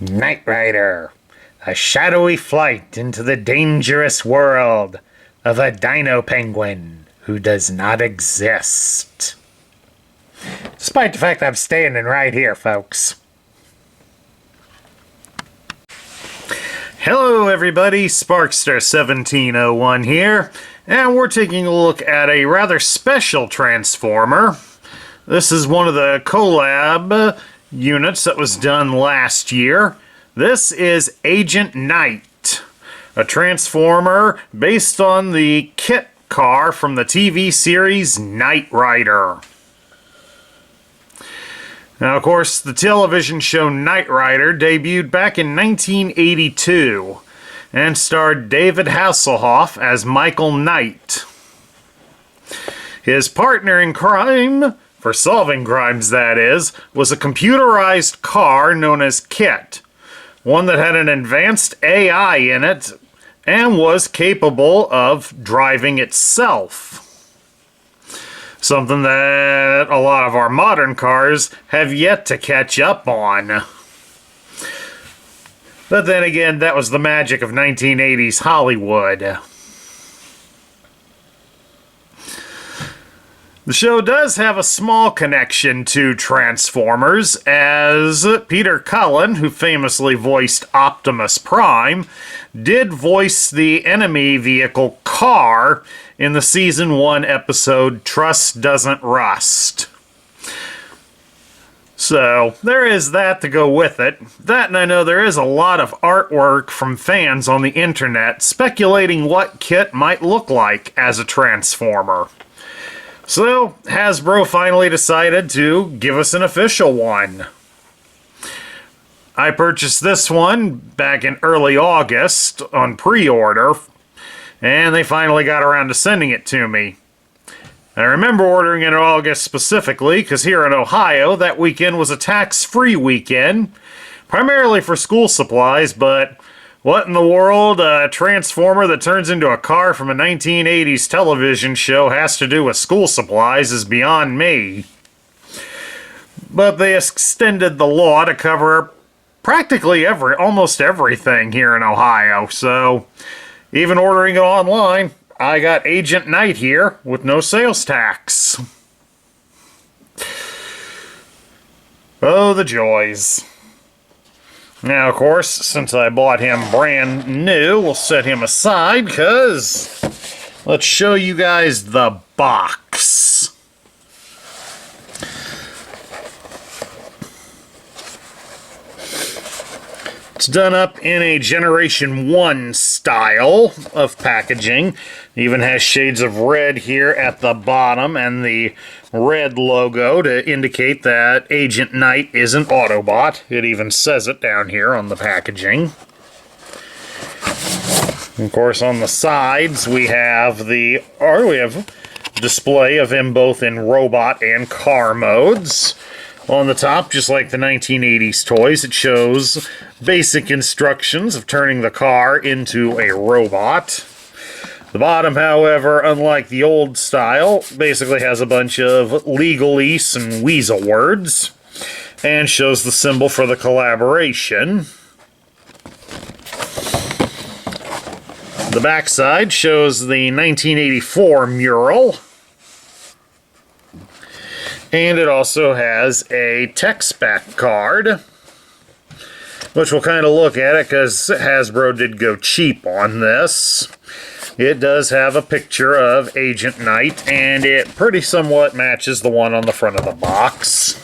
Knight Rider, a shadowy flight into the dangerous world of a dino penguin who does not exist. Despite the fact I'm standing right here, folks. Hello everybody, Sparkster1701 here, and we're taking a look at a rather special Transformer. This is one of the collab units that was done last year. This is Agent Knight, a Transformer based on the KITT car from the TV series Knight Rider. Now, of course, the television show Knight Rider debuted back in 1982 and starred David Hasselhoff as Michael Knight. His partner in crime, for solving crimes that is, was a computerized car known as KITT, one that had an advanced AI in it and was capable of driving itself. Something that a lot of our modern cars have yet to catch up on. But then again, that was the magic of 1980s Hollywood. The show does have a small connection to Transformers, as Peter Cullen, who famously voiced Optimus Prime, did voice the enemy vehicle car in the Season 1 episode Trust Doesn't Rust. So, there is that to go with it. That, and I know there is a lot of artwork from fans on the internet speculating what KITT might look like as a Transformer. So, Hasbro finally decided to give us an official one. I purchased this one back in early August on pre-order, and they finally got around to sending it to me. I remember ordering it in August specifically, because here in Ohio, that weekend was a tax-free weekend, primarily for school supplies, but what in the world a Transformer that turns into a car from a 1980s television show has to do with school supplies is beyond me. But they extended the law to cover practically almost everything here in Ohio, so even ordering it online, I got Agent Knight here with no sales tax. Oh, the joys. Now, of course, since I bought him brand new, we'll set him aside, because let's show you guys the box. It's done up in a Generation 1 style of packaging. It even has shades of red here at the bottom and the red logo to indicate that Agent Knight is an Autobot. It even says it down here on the packaging. Of course, on the sides we have display of him both in robot and car modes. On the top, just like the 1980s toys, it shows basic instructions of turning the car into a robot. The bottom, however, unlike the old style, basically has a bunch of legalese and weasel words, and shows the symbol for the collaboration. The backside shows the 1984 mural. And it also has a tech spec card, which we'll kind of look at it because Hasbro did go cheap on this. It does have a picture of Agent Knight, and it pretty somewhat matches the one on the front of the box.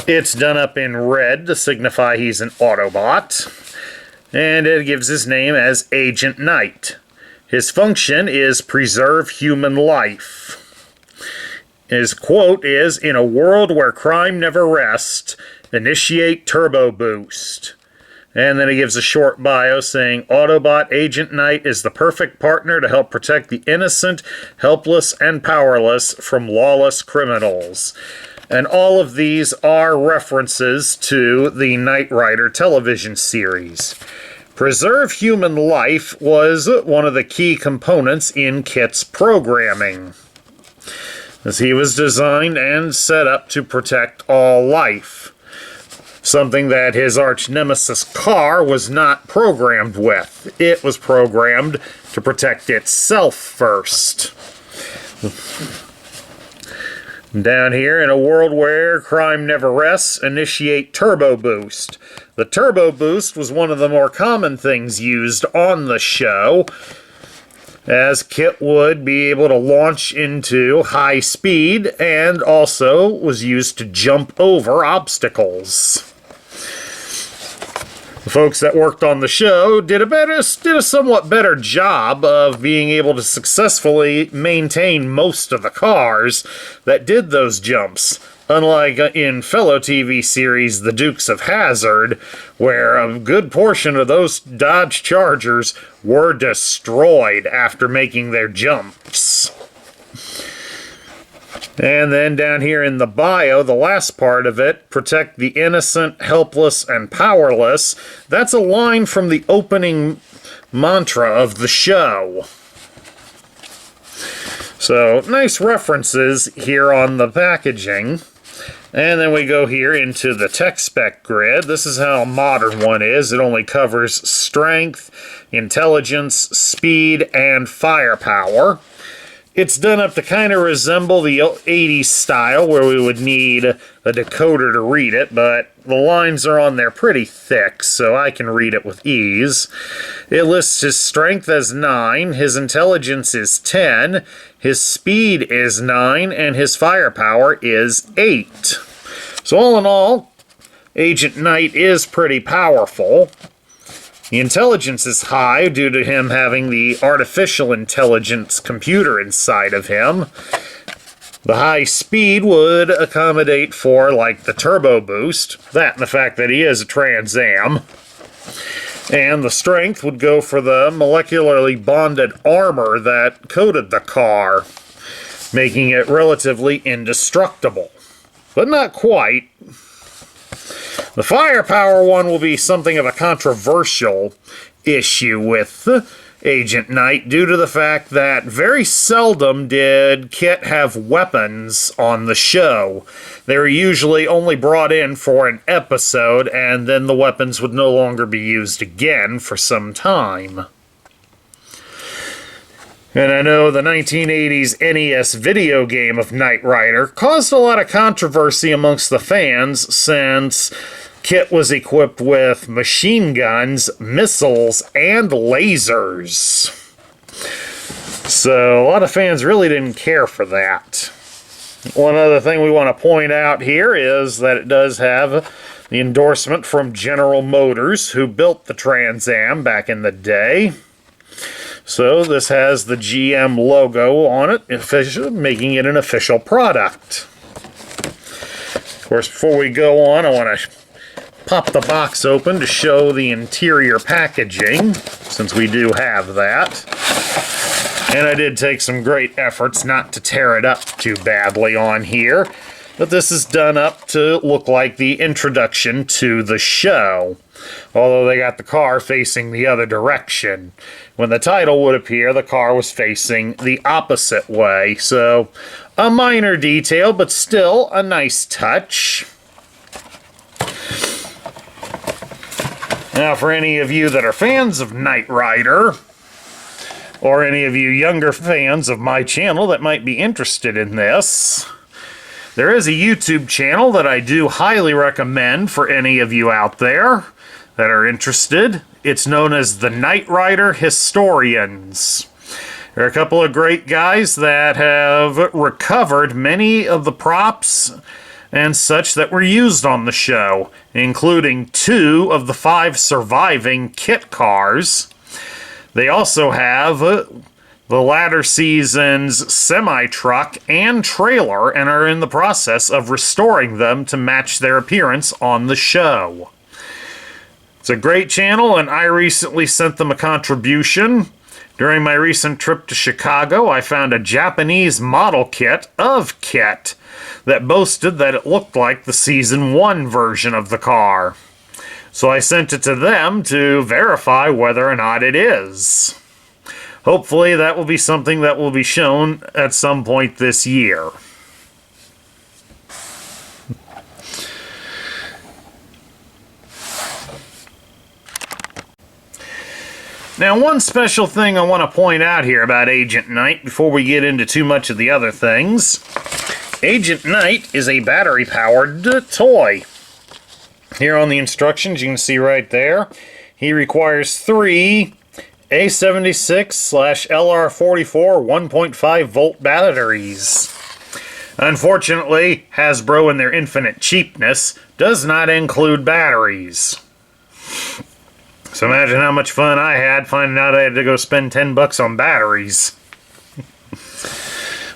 It's done up in red to signify he's an Autobot, and it gives his name as Agent Knight. His function is preserve human life. His quote is, "In a world where crime never rests, initiate turbo boost." And then he gives a short bio saying, Autobot Agent Knight is the perfect partner to help protect the innocent, helpless, and powerless from lawless criminals. And all of these are references to the Knight Rider television series. Preserve human life was one of the key components in KITT's programming, as he was designed and set up to protect all life. something that his arch nemesis car was not programmed with. It was programmed to protect itself first. Down here, in a world where crime never rests, initiate Turbo Boost. The Turbo Boost was one of the more common things used on the show, as KITT would be able to launch into high speed and also was used to jump over obstacles. The folks that worked on the show did a somewhat better job of being able to successfully maintain most of the cars that did those jumps, unlike in fellow TV series The Dukes of Hazzard, where a good portion of those Dodge Chargers were destroyed after making their jumps. And then down here in the bio, the last part of it, protect the innocent, helpless, and powerless. That's a line from the opening mantra of the show. So, nice references here on the packaging. And then we go here into the tech spec grid. This is how a modern one is. It only covers strength, intelligence, speed, and firepower. It's done up to kind of resemble the 80s style where we would need a decoder to read it, but the lines are on there pretty thick, so I can read it with ease. It lists his strength as 9, his intelligence is 10, his speed is 9, and his firepower is 8. So all in all, Agent Knight is pretty powerful. The intelligence is high due to him having the artificial intelligence computer inside of him. The high speed would accommodate for, like, the turbo boost. That and the fact that he is a Trans Am. And the strength would go for the molecularly bonded armor that coated the car, making it relatively indestructible. But not quite. The firepower one will be something of a controversial issue with Agent Knight due to the fact that very seldom did KITT have weapons on the show. They were usually only brought in for an episode, and then the weapons would no longer be used again for some time. And I know the 1980s NES video game of Knight Rider caused a lot of controversy amongst the fans since KITT was equipped with machine guns, missiles, and lasers. So a lot of fans really didn't care for that. One other thing we want to point out here is that it does have the endorsement from General Motors, who built the Trans Am back in the day. So this has the GM logo on it, making it an official product. Of course, before we go on, I want to pop the box open to show the interior packaging, since we do have that. And I did take some great efforts not to tear it up too badly on here, but this is done up to look like the introduction to the show, although they got the car facing the other direction. When the title would appear, the car was facing the opposite way, so a minor detail, but still a nice touch. Now, for any of you that are fans of Knight Rider, or any of you younger fans of my channel that might be interested in this, there is a YouTube channel that I do highly recommend for any of you out there that are interested. It's known as the Knight Rider Historians. There are a couple of great guys that have recovered many of the props and such that were used on the show, including 2 of the 5 surviving KITT cars. They also have the latter season's semi-truck and trailer and are in the process of restoring them to match their appearance on the show. It's a great channel, and I recently sent them a contribution. During my recent trip to Chicago, I found a Japanese model kit of KITT that boasted that it looked like the Season 1 version of the car. So I sent it to them to verify whether or not it is. Hopefully that will be something that will be shown at some point this year. Now, one special thing I want to point out here about Agent Knight before we get into too much of the other things. Agent Knight is a battery-powered toy. Here on the instructions, you can see right there, he requires 3 A76/LR44 1.5 volt batteries. Unfortunately, Hasbro, in their infinite cheapness, does not include batteries. So imagine how much fun I had finding out I had to go spend $10 on batteries.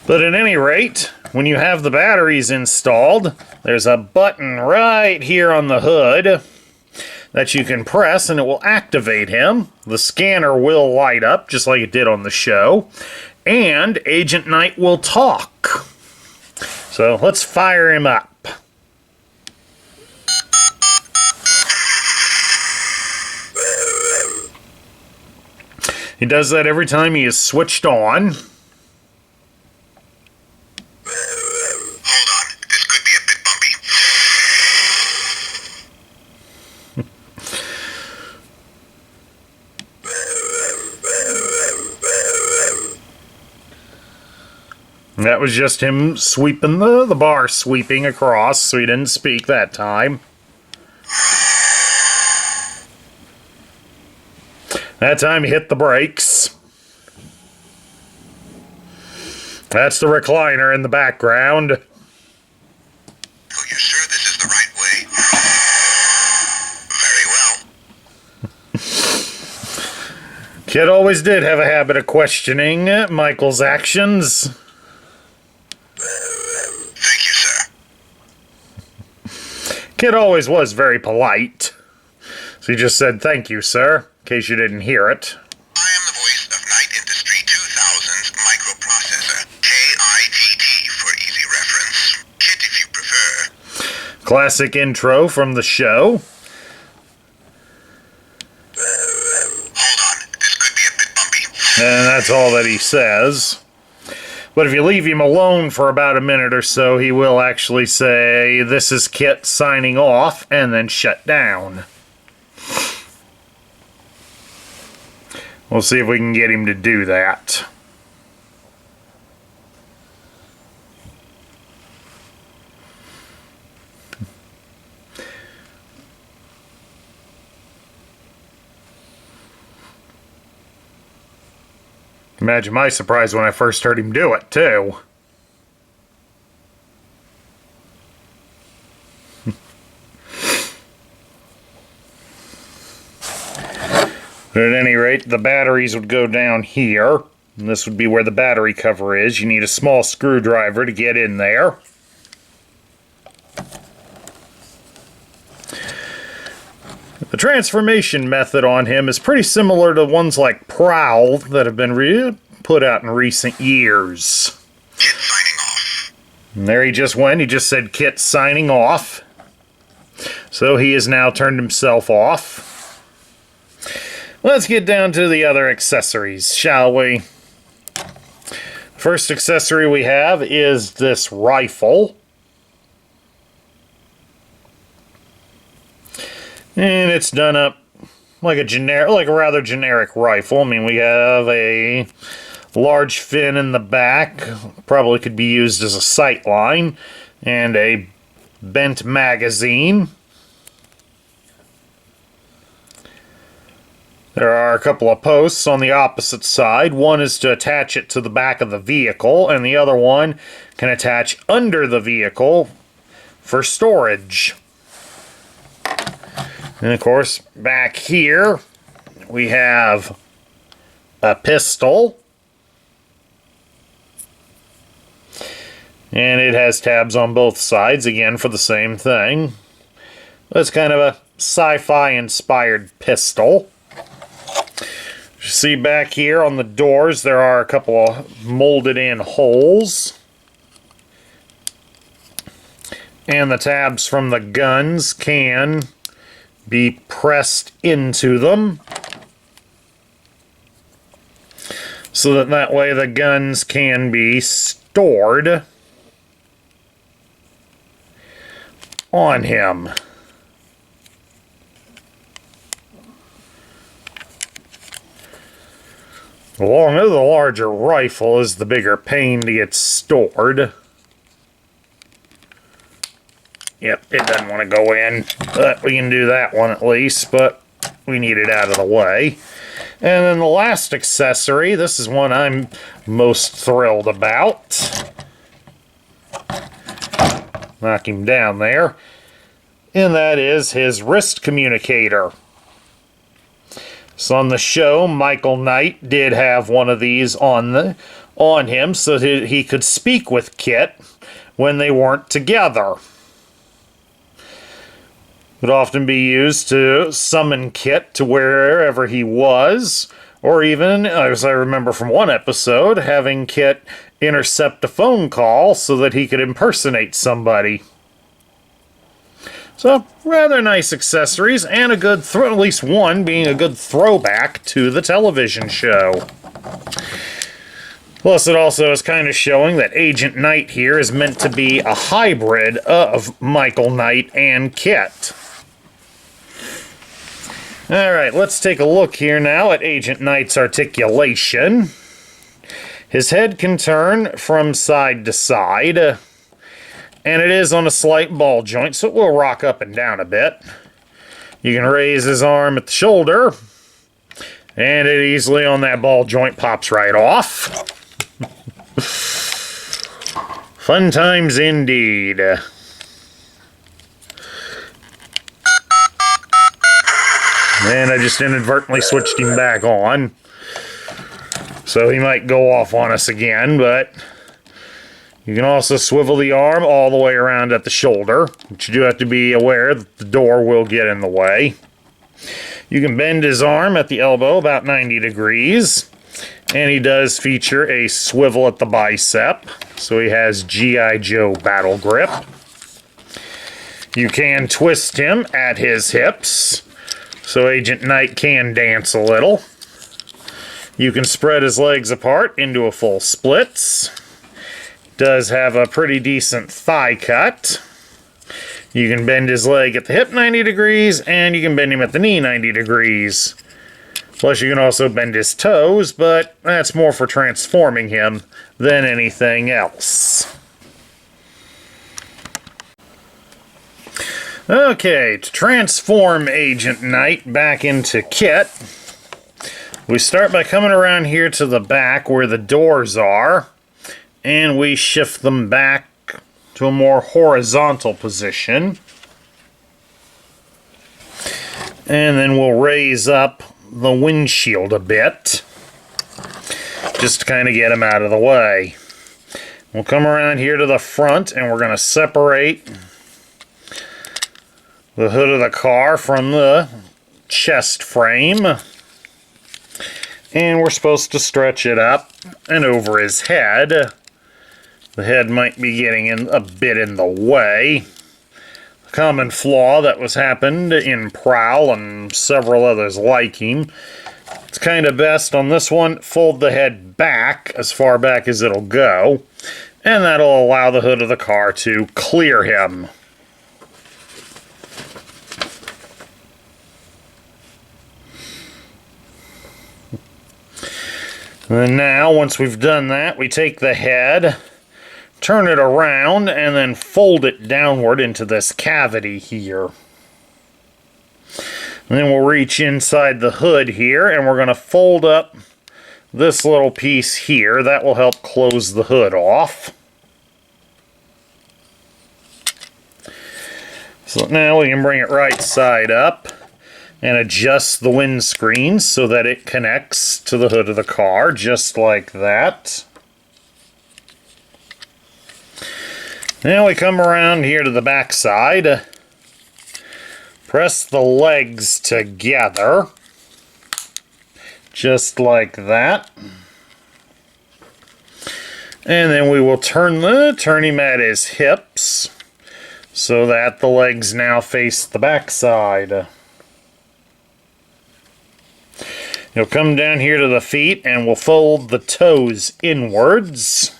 But at any rate, when you have the batteries installed, there's a button right here on the hood that you can press and it will activate him. The scanner will light up just like it did on the show. And Agent Knight will talk. So let's fire him up. He does that every time he is switched on. Hold on, this could be a bit bumpy. That was just him sweeping the bar sweeping across, so he didn't speak that time. That time he hit the brakes. That's the recliner in the background. Are you sure this is the right way? Very well. KITT always did have a habit of questioning Michael's actions. Thank you, sir. KITT always was very polite. So he just said, "Thank you, sir," in case you didn't hear it. I am the voice of Knight Industry 2000's microprocessor, KITT for easy reference. KITT if you prefer. Classic intro from the show. Hold on, this could be a bit bumpy. And that's all that he says. But if you leave him alone for about a minute or so, he will actually say, "This is KITT signing off," and then shut down. We'll see if we can get him to do that. Imagine my surprise when I first heard him do it, too. But at any rate, the batteries would go down here. And this would be where the battery cover is. You need a small screwdriver to get in there. The transformation method on him is pretty similar to ones like Prowl that have been put out in recent years. KITT signing off. And there he just went. He just said KITT signing off. So he has now turned himself off. Let's get down to the other accessories, shall we? First accessory we have is this rifle. And it's done up like a rather generic rifle. I mean, we have a large fin in the back, probably could be used as a sight line, and a bent magazine. There are a couple of posts on the opposite side. One is to attach it to the back of the vehicle, and the other one can attach under the vehicle for storage. And of course, back here, we have a pistol. And it has tabs on both sides, again, for the same thing. It's kind of a sci-fi inspired pistol. You see back here on the doors, there are a couple of molded in holes. And the tabs from the guns can be pressed into them, so that way the guns can be stored on him. Along with the larger rifle is the bigger pain to get stored. Yep, it doesn't want to go in, but we can do that one at least, but we need it out of the way. And then the last accessory, this is one I'm most thrilled about. Knock him down there. And that is his wrist communicator. So on the show, Michael Knight did have one of these on him so that he could speak with KITT when they weren't together. It would often be used to summon KITT to wherever he was, or even, as I remember from one episode, having KITT intercept a phone call so that he could impersonate somebody. So, rather nice accessories, and a good, at least one being a good throwback to the television show. Plus, it also is kind of showing that Agent Knight here is meant to be a hybrid of Michael Knight and KITT. Alright, let's take a look here now at Agent Knight's articulation. His head can turn from side to side, and it is on a slight ball joint, so it will rock up and down a bit. You can raise his arm at the shoulder, and it easily on that ball joint pops right off. Fun times indeed. And I just inadvertently switched him back on. So he might go off on us again, but you can also swivel the arm all the way around at the shoulder, but you do have to be aware that the door will get in the way. You can bend his arm at the elbow about 90 degrees, and he does feature a swivel at the bicep, so he has G.I. Joe battle grip. You can twist him at his hips, so Agent Knight can dance a little. You can spread his legs apart into a full splits. Does have a pretty decent thigh cut. You can bend his leg at the hip 90 degrees, and you can bend him at the knee 90 degrees. Plus you can also bend his toes, but that's more for transforming him than anything else. Okay, to transform Agent Knight back into KITT, we start by coming around here to the back where the doors are, and we shift them back to a more horizontal position. And then we'll raise up the windshield a bit, just to kind of get him out of the way. We'll come around here to the front, and we're going to separate the hood of the car from the chest frame, and we're supposed to stretch it up and over his head. The head might be getting in a bit in the way. A common flaw that was happened in Prowl and several others like him. It's kind of best on this one, fold the head back as far back as it'll go, and that'll allow the hood of the car to clear him. And now, once we've done that, we take the head, turn it around, and then fold it downward into this cavity here. And then we'll reach inside the hood here, and we're going to fold up this little piece here. That will help close the hood off. So now we can bring it right side up and adjust the windscreen so that it connects to the hood of the car, just like that. Now we come around here to the back side, press the legs together, just like that. And then we will turn him at his hips so that the legs now face the back side. You'll come down here to the feet and we'll fold the toes inwards.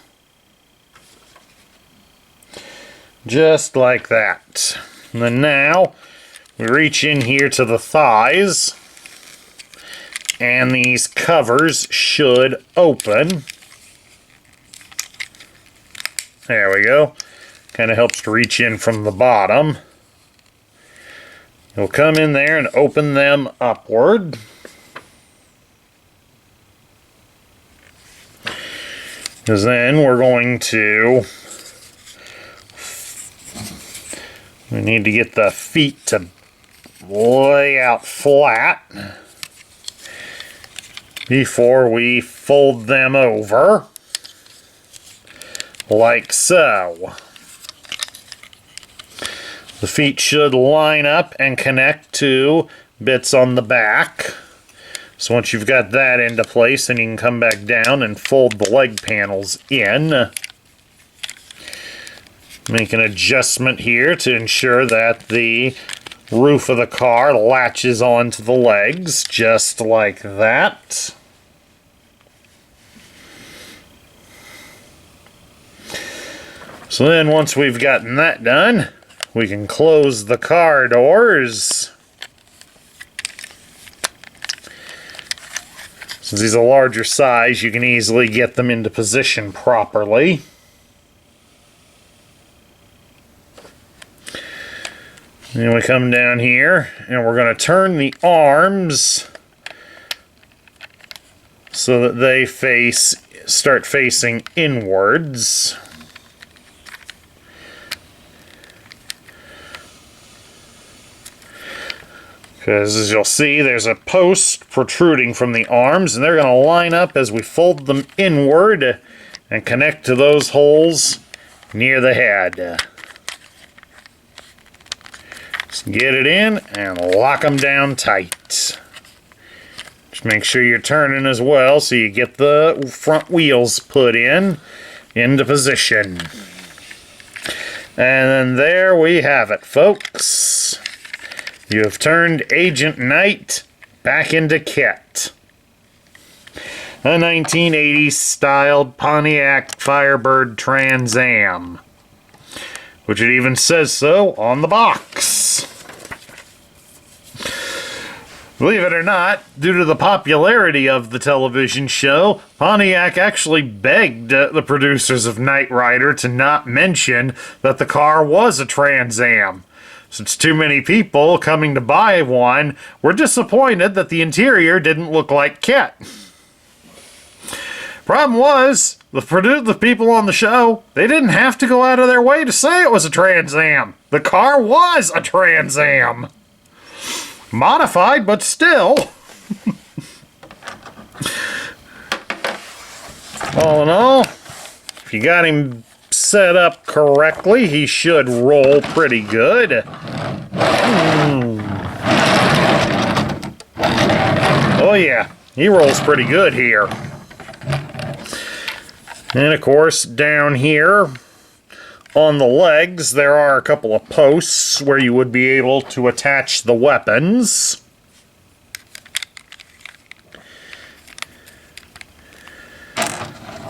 Just like that. And then now we reach in here to the thighs And these covers should open. There we go. Kind of helps to reach in from the bottom. You'll come in there and open them upward. Because then we're going to... We need to get the feet to lay out flat before we fold them over, like so. The feet should line up and connect to bits on the back. So once you've got that into place, then you can come back down and fold the leg panels in. Make an adjustment here to ensure that the roof of the car latches onto the legs, just like that. So then once we've gotten that done, we can close the car doors. Since these are larger size, you can easily get them into position properly. Then we come down here and we're going to turn the arms so that they start facing inwards. Because as you'll see, there's a post protruding from the arms, and they're going to line up as we fold them inward and connect to those holes near the head. Just get it in and lock them down tight. Just make sure you're turning as well so you get the front wheels put into position. And then there we have it, folks. You have turned Agent Knight back into KITT. A 1980s styled Pontiac Firebird Trans Am, which it even says so on the box. Believe it or not, due to the popularity of the television show, Pontiac actually begged the producers of Knight Rider to not mention that the car was a Trans Am, since too many people coming to buy one were disappointed that the interior didn't look like KITT. Problem was, the people on the show, they didn't have to go out of their way to say it was a Trans Am. The car was a Trans Am. Modified, but still. All in all, if you got him set up correctly, he should roll pretty good. Oh yeah, he rolls pretty good here. And of course, down here on the legs, there are a couple of posts where you would be able to attach the weapons.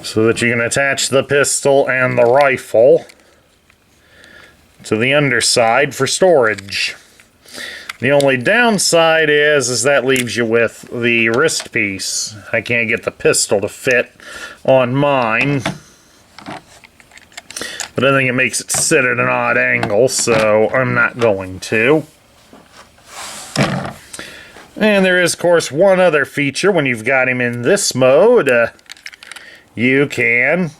So that you can attach the pistol and the rifle to the underside for storage. The only downside is that leaves you with the wrist piece. I can't get the pistol to fit on mine, but I think it makes it sit at an odd angle, so I'm not going to. And there is, of course, one other feature when you've got him in this mode. You can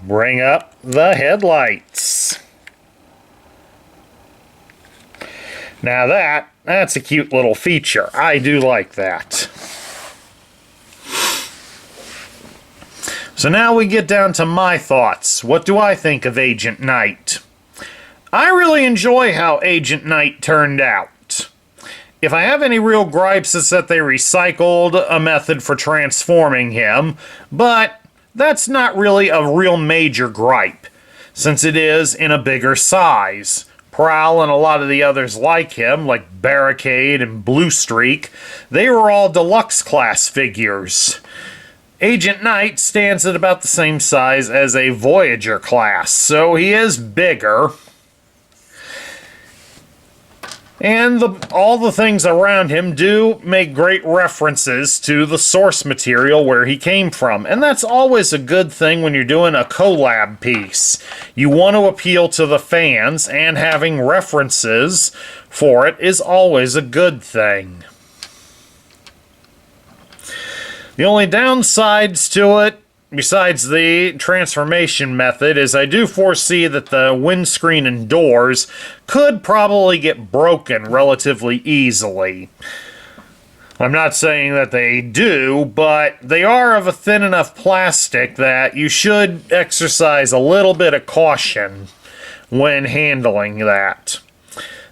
bring up the headlights. Now that's a cute little feature. I do like that. So now we get down to my thoughts. What do I think of Agent Knight? I really enjoy how Agent Knight turned out. If I have any real gripes, it's that they recycled a method for transforming him, but that's not really a real major gripe, since it is in a bigger size. Prowl and a lot of the others like him, like Barricade and Blue Streak, they were all deluxe class figures. Agent Knight stands at about the same size as a Voyager class, so he is bigger. And all the things around him do make great references to the source material where he came from. And that's always a good thing when you're doing a collab piece. You want to appeal to the fans, and having references for it is always a good thing. The only downsides to it, besides the transformation method, is I do foresee that the windscreen and doors could probably get broken relatively easily. I'm not saying that they do, but they are of a thin enough plastic that you should exercise a little bit of caution when handling that.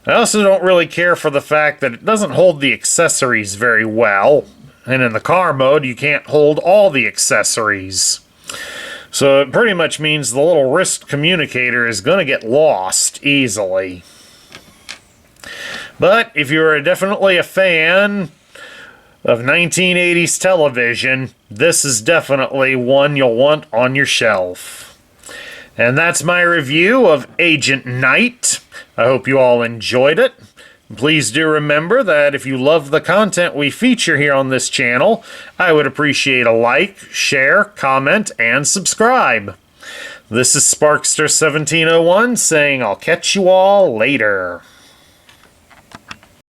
I also don't really care for the fact that it doesn't hold the accessories very well. And in the car mode, you can't hold all the accessories. So it pretty much means the little wrist communicator is going to get lost easily. But if you're definitely a fan of 1980s television, this is definitely one you'll want on your shelf. And that's my review of Agent Knight. I hope you all enjoyed it. Please do remember that if you love the content we feature here on this channel, I would appreciate a like, share, comment, and subscribe. This is Sparkster1701 saying I'll catch you all later.